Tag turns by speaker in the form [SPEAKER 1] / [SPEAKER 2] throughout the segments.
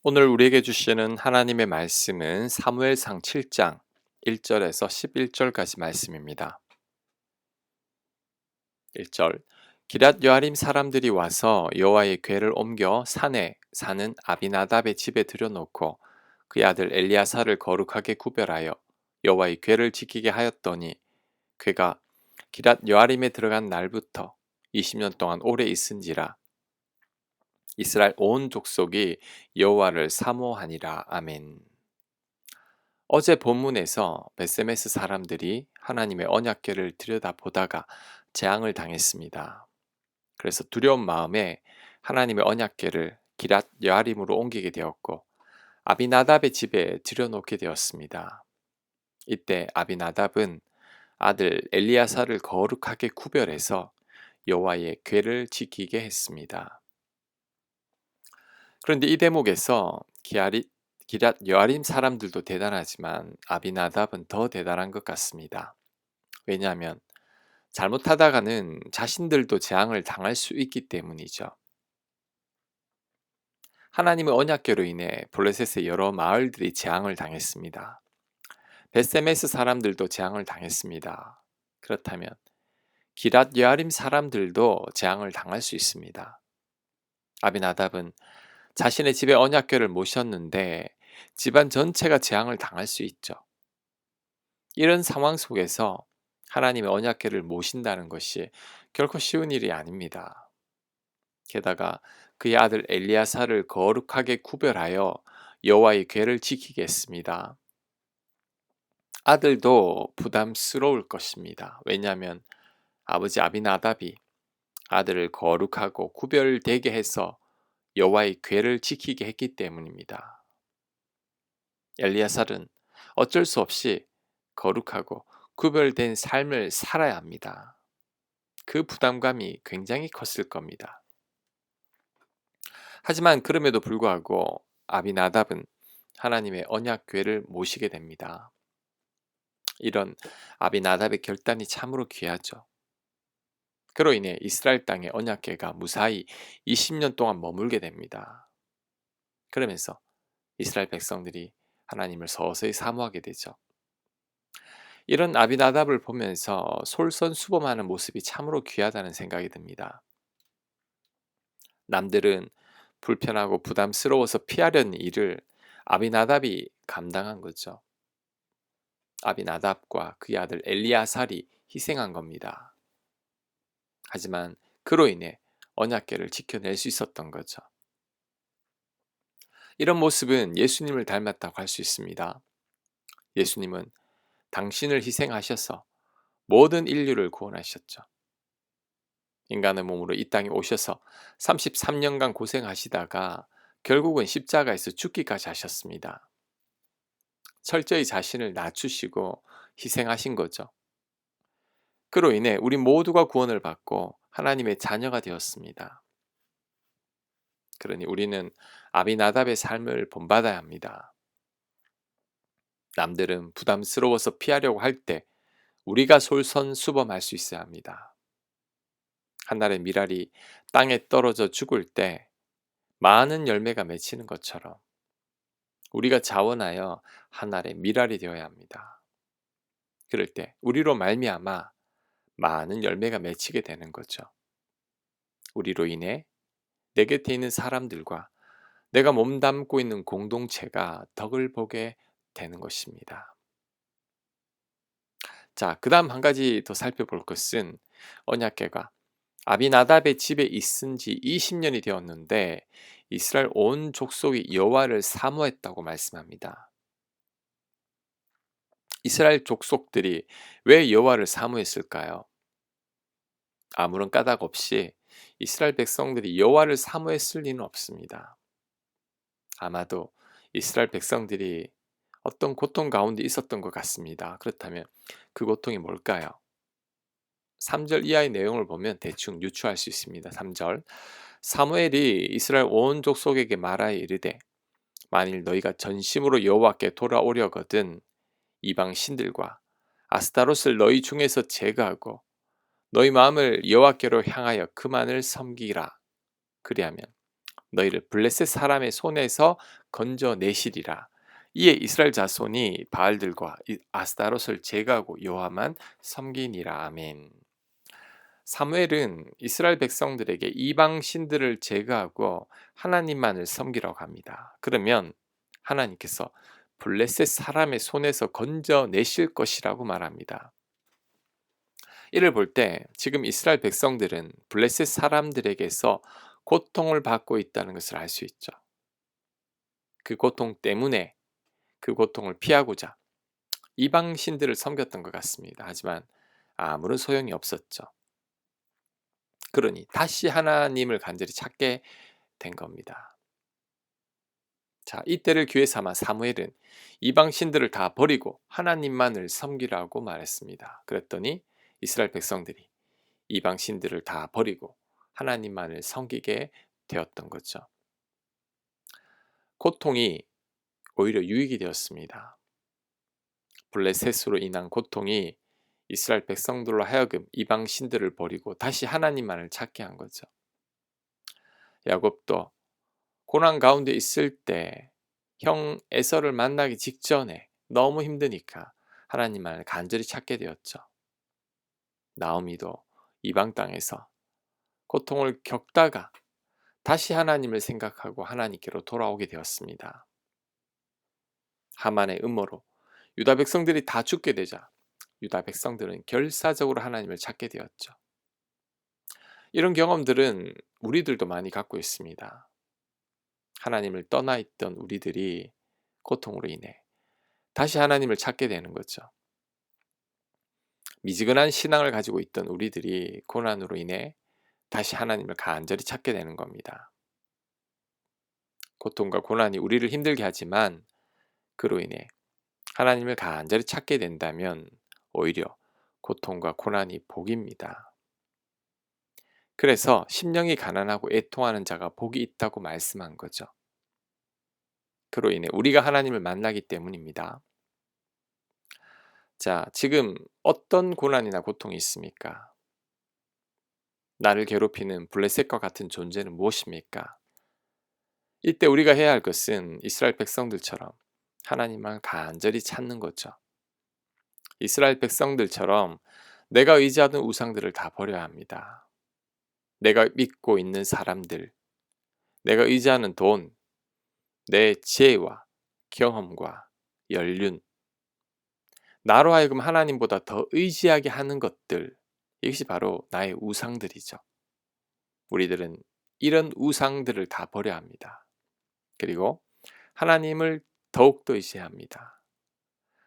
[SPEAKER 1] 오늘 우리에게 주시는 하나님의 말씀은 사무엘상 7장 1절에서 11절까지 말씀입니다. 1절 기럇 여아림 사람들이 와서 여호와의 궤를 옮겨 산에 사는 아비나답의 집에 들여놓고 그의 아들 엘리야사를 거룩하게 구별하여 여호와의 궤를 지키게 하였더니 궤가 기럇 여아림에 들어간 날부터 20년 동안 오래 있은지라 이스라엘 온 족속이 여호와를 사모하니라. 아멘. 어제 본문에서 베세메스 사람들이 하나님의 언약궤를 들여다보다가 재앙을 당했습니다. 그래서 두려운 마음에 하나님의 언약궤를 기럇 여아림으로 옮기게 되었고 아비나답의 집에 들여놓게 되었습니다. 이때 아비나답은 아들 엘리야사를 거룩하게 구별해서 여호와의 궤를 지키게 했습니다. 그런데 이 대목에서 기럇 여아림 사람들도 대단하지만 아비나답은 더 대단한 것 같습니다. 왜냐하면 잘못하다가는 자신들도 재앙을 당할 수 있기 때문이죠. 하나님의 언약궤로 인해 블레셋의 여러 마을들이 재앙을 당했습니다. 베세메스 사람들도 재앙을 당했습니다. 그렇다면 기럇 여아림 사람들도 재앙을 당할 수 있습니다. 아비나답은 자신의 집에 언약궤를 모셨는데 집안 전체가 재앙을 당할 수 있죠. 이런 상황 속에서 하나님의 언약궤를 모신다는 것이 결코 쉬운 일이 아닙니다. 게다가 그의 아들 엘리야사를 거룩하게 구별하여 여호와의 궤를 지키게 했습니다. 아들도 부담스러울 것입니다. 왜냐하면 아버지 아비나답이 아들을 거룩하고 구별되게 해서 여호와의 궤를 지키게 했기 때문입니다. 엘리야살은 어쩔 수 없이 거룩하고 구별된 삶을 살아야 합니다. 그 부담감이 굉장히 컸을 겁니다. 하지만 그럼에도 불구하고 아비나답은 하나님의 언약궤를 모시게 됩니다. 이런 아비나답의 결단이 참으로 귀하죠. 그로 인해 이스라엘 땅의 언약궤가 무사히 20년 동안 머물게 됩니다. 그러면서 이스라엘 백성들이 하나님을 서서히 사모하게 되죠. 이런 아비나답을 보면서 솔선수범하는 모습이 참으로 귀하다는 생각이 듭니다. 남들은 불편하고 부담스러워서 피하려는 일을 아비나답이 감당한 거죠. 아비나답과 그의 아들 엘리야살이 희생한 겁니다. 하지만 그로 인해 언약궤를 지켜낼 수 있었던 거죠. 이런 모습은 예수님을 닮았다고 할 수 있습니다. 예수님은 당신을 희생하셔서 모든 인류를 구원하셨죠. 인간의 몸으로 이 땅에 오셔서 33년간 고생하시다가 결국은 십자가에서 죽기까지 하셨습니다. 철저히 자신을 낮추시고 희생하신 거죠. 그로 인해 우리 모두가 구원을 받고 하나님의 자녀가 되었습니다. 그러니 우리는 아비나답의 삶을 본받아야 합니다. 남들은 부담스러워서 피하려고 할 때 우리가 솔선수범할 수 있어야 합니다. 한 알의 밀알이 땅에 떨어져 죽을 때 많은 열매가 맺히는 것처럼 우리가 자원하여 한 알의 밀알이 되어야 합니다. 그럴 때 우리로 말미암아 많은 열매가 맺히게 되는 거죠. 우리로 인해 내 곁에 있는 사람들과 내가 몸담고 있는 공동체가 덕을 보게 되는 것입니다. 자, 그 다음 한 가지 더 살펴볼 것은 언약궤가 아비나답의 집에 있은 지 20년이 되었는데 이스라엘 온 족속이 여호와를 사모했다고 말씀합니다. 이스라엘 족속들이 왜 여호와를 사모했을까요? 아무런 까닭 없이 이스라엘 백성들이 여호와를 사모했을 리는 없습니다. 아마도 이스라엘 백성들이 어떤 고통 가운데 있었던 것 같습니다. 그렇다면 그 고통이 뭘까요? 3절 이하의 내용을 보면 대충 유추할 수 있습니다. 3절 사무엘이 이스라엘 온 족속에게 말하여 이르되 만일 너희가 전심으로 여호와께 돌아오려거든 이방 신들과 아스타롯을 너희 중에서 제거하고 너희 마음을 여호와께로 향하여 그만을 섬기라. 그리하면 너희를 블레셋 사람의 손에서 건져내시리라. 이에 이스라엘 자손이 바알들과 아스타롯을 제거하고 여호와만 섬기니라. 아멘. 사무엘은 이스라엘 백성들에게 이방 신들을 제거하고 하나님만을 섬기라고 합니다. 그러면 하나님께서 블레셋 사람의 손에서 건져내실 것이라고 말합니다. 이를 볼 때 지금 이스라엘 백성들은 블레셋 사람들에게서 고통을 받고 있다는 것을 알 수 있죠. 그 고통 때문에 그 고통을 피하고자 이방 신들을 섬겼던 것 같습니다. 하지만 아무런 소용이 없었죠. 그러니 다시 하나님을 간절히 찾게 된 겁니다. 자, 이때를 기회 삼아 사무엘은 이방 신들을 다 버리고 하나님만을 섬기라고 말했습니다. 그랬더니 이스라엘 백성들이 이방 신들을 다 버리고 하나님만을 섬기게 되었던 거죠. 고통이 오히려 유익이 되었습니다. 블레셋으로 인한 고통이 이스라엘 백성들로 하여금 이방 신들을 버리고 다시 하나님만을 찾게 한 거죠. 야곱도 고난 가운데 있을 때 형 에서를 만나기 직전에 너무 힘드니까 하나님만을 간절히 찾게 되었죠. 나오미도 이방 땅에서 고통을 겪다가 다시 하나님을 생각하고 하나님께로 돌아오게 되었습니다. 하만의 음모로 유다 백성들이 다 죽게 되자 유다 백성들은 결사적으로 하나님을 찾게 되었죠. 이런 경험들은 우리들도 많이 갖고 있습니다. 하나님을 떠나 있던 우리들이 고통으로 인해 다시 하나님을 찾게 되는 거죠. 미지근한 신앙을 가지고 있던 우리들이 고난으로 인해 다시 하나님을 간절히 찾게 되는 겁니다. 고통과 고난이 우리를 힘들게 하지만 그로 인해 하나님을 간절히 찾게 된다면 오히려 고통과 고난이 복입니다. 그래서 심령이 가난하고 애통하는 자가 복이 있다고 말씀한 거죠. 그로 인해 우리가 하나님을 만나기 때문입니다. 자, 지금 어떤 고난이나 고통이 있습니까? 나를 괴롭히는 블레셋과 같은 존재는 무엇입니까? 이때 우리가 해야 할 것은 이스라엘 백성들처럼 하나님만 간절히 찾는 거죠. 이스라엘 백성들처럼 내가 의지하던 우상들을 다 버려야 합니다. 내가 믿고 있는 사람들, 내가 의지하는 돈, 내 지혜와 경험과 연륜, 나로 하여금 하나님보다 더 의지하게 하는 것들, 이것이 바로 나의 우상들이죠. 우리들은 이런 우상들을 다 버려야 합니다. 그리고 하나님을 더욱더 의지해야 합니다.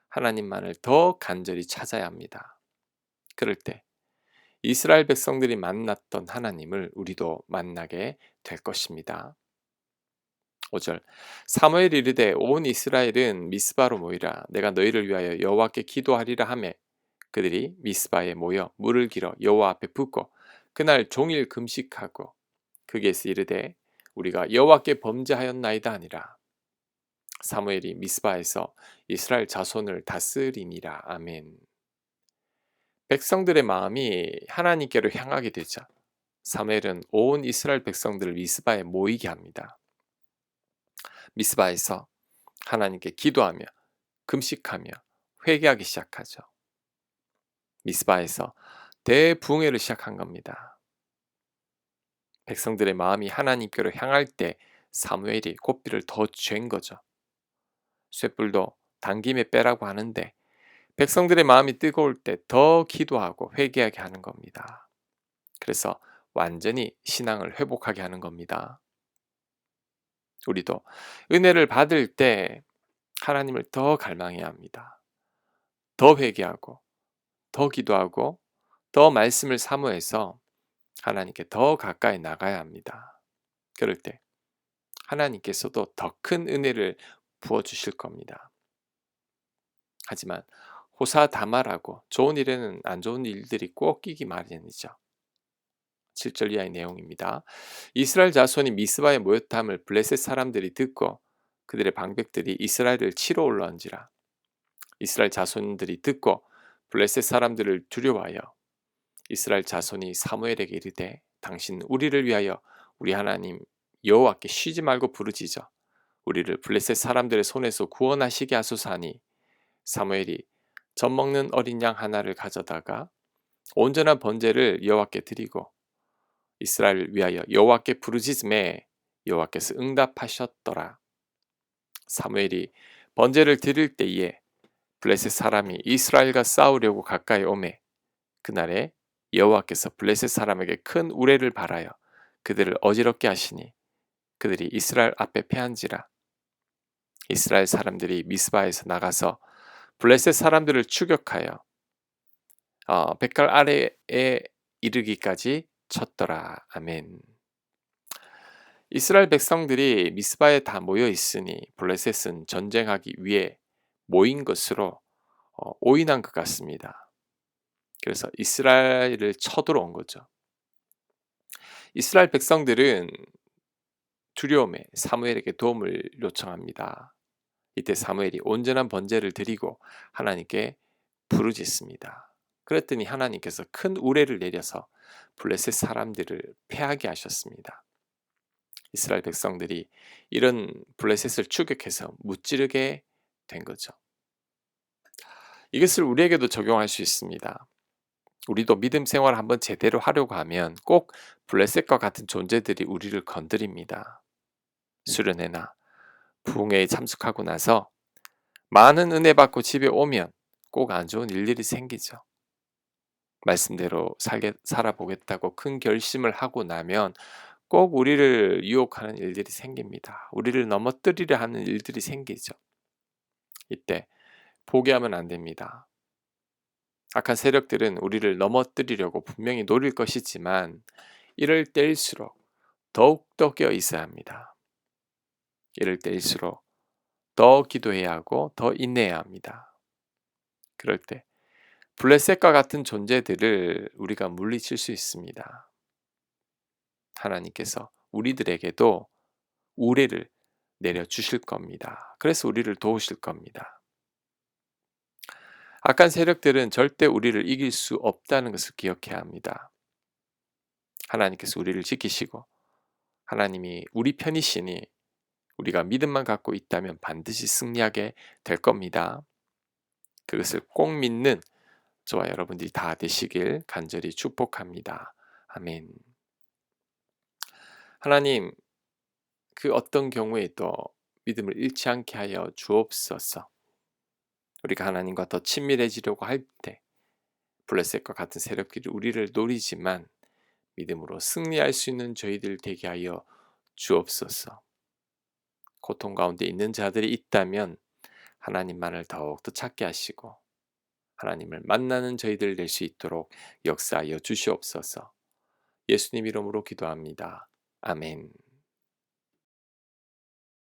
[SPEAKER 1] 하나님만을 더 간절히 찾아야 합니다. 그럴 때 이스라엘 백성들이 만났던 하나님을 우리도 만나게 될 것입니다. 5절 사무엘이 이르되 온 이스라엘은 미스바로 모이라 내가 너희를 위하여 여호와께 기도하리라 하매 그들이 미스바에 모여 물을 길어 여호와 앞에 붓고 그날 종일 금식하고 거기에서 이르되 우리가 여호와께 범죄하였나이다 하니라. 사무엘이 미스바에서 이스라엘 자손을 다스리니라. 아멘. 백성들의 마음이 하나님께로 향하게 되자 사무엘은 온 이스라엘 백성들을 미스바에 모이게 합니다. 미스바에서 하나님께 기도하며 금식하며 회개하기 시작하죠. 미스바에서 대붕해를 시작한 겁니다. 백성들의 마음이 하나님께로 향할 때 사무엘이 고삐를 더 쥘 거죠. 쇳불도 당김에 빼라고 하는데 백성들의 마음이 뜨거울 때 더 기도하고 회개하게 하는 겁니다. 그래서 완전히 신앙을 회복하게 하는 겁니다. 우리도 은혜를 받을 때 하나님을 더 갈망해야 합니다. 더 회개하고 더 기도하고 더 말씀을 사모해서 하나님께 더 가까이 나가야 합니다. 그럴 때 하나님께서도 더 큰 은혜를 부어주실 겁니다. 하지만 호사다말하고 좋은 일에는 안 좋은 일들이 꼭 끼기 마련이죠. 7절 이하의 내용입니다. 이스라엘 자손이 미스바에 모였함을 블레셋 사람들이 듣고 그들의 방백들이 이스라엘을 치러 올라온지라. 이스라엘 자손들이 듣고 블레셋 사람들을 두려워하여 이스라엘 자손이 사무엘에게 이르되 당신 우리를 위하여 우리 하나님 여호와께 쉬지 말고 부르짖어 우리를 블레셋 사람들의 손에서 구원하시게 하소서 하니 사무엘이 젖먹는 어린 양 하나를 가져다가 온전한 번제를 여호와께 드리고 이스라엘을 위하여 여호와께 부르짖음에 여호와께서 응답하셨더라. 사무엘이 번제를 드릴 때에 블레셋 사람이 이스라엘과 싸우려고 가까이 오매 그날에 여호와께서 블레셋 사람에게 큰 우레를 발하여 그들을 어지럽게 하시니 그들이 이스라엘 앞에 패한지라. 이스라엘 사람들이 미스바에서 나가서 블레셋 사람들을 추격하여 백갈 아래에 이르기까지 쳤더라. 아멘. 이스라엘 백성들이 미스바에 다 모여 있으니 블레셋은 전쟁하기 위해 모인 것으로 오인한 것 같습니다. 그래서 이스라엘을 쳐들어온 거죠. 이스라엘 백성들은 두려움에 사무엘에게 도움을 요청합니다. 이때 사무엘이 온전한 번제를 드리고 하나님께 부르짖습니다. 그랬더니 하나님께서 큰 우레를 내려서 블레셋 사람들을 패하게 하셨습니다. 이스라엘 백성들이 이런 블레셋을 추격해서 무찌르게 된 거죠. 이것을 우리에게도 적용할 수 있습니다. 우리도 믿음 생활을 한번 제대로 하려고 하면 꼭 블레셋과 같은 존재들이 우리를 건드립니다. 수련회나 부흥회에 참석하고 나서 많은 은혜 받고 집에 오면 꼭 안 좋은 일들이 생기죠. 말씀대로 살아보겠다고 큰 결심을 하고 나면 꼭 우리를 유혹하는 일들이 생깁니다. 우리를 넘어뜨리려 하는 일들이 생기죠. 이때 포기하면 안 됩니다. 악한 세력들은 우리를 넘어뜨리려고 분명히 노릴 것이지만 이럴 때일수록 더욱더 깨어 있어야 합니다. 이럴 때일수록 더 기도해야 하고 더 인내해야 합니다. 그럴 때 블레셋과 같은 존재들을 우리가 물리칠 수 있습니다. 하나님께서 우리들에게도 우레를 내려주실 겁니다. 그래서 우리를 도우실 겁니다. 악한 세력들은 절대 우리를 이길 수 없다는 것을 기억해야 합니다. 하나님께서 우리를 지키시고 하나님이 우리 편이시니 우리가 믿음만 갖고 있다면 반드시 승리하게 될 겁니다. 그것을 꼭 믿는 저와 여러분들이 다 되시길 간절히 축복합니다. 아멘. 하나님, 그 어떤 경우에도 믿음을 잃지 않게 하여 주옵소서. 우리가 하나님과 더 친밀해지려고 할 때 블레셋과 같은 세력들이 우리를 노리지만 믿음으로 승리할 수 있는 저희들 되게 하여 주옵소서. 고통 가운데 있는 자들이 있다면 하나님만을 더욱더 찾게 하시고 하나님을 만나는 저희들 될 수 있도록 역사하여 주시옵소서. 예수님 이름으로 기도합니다. 아멘.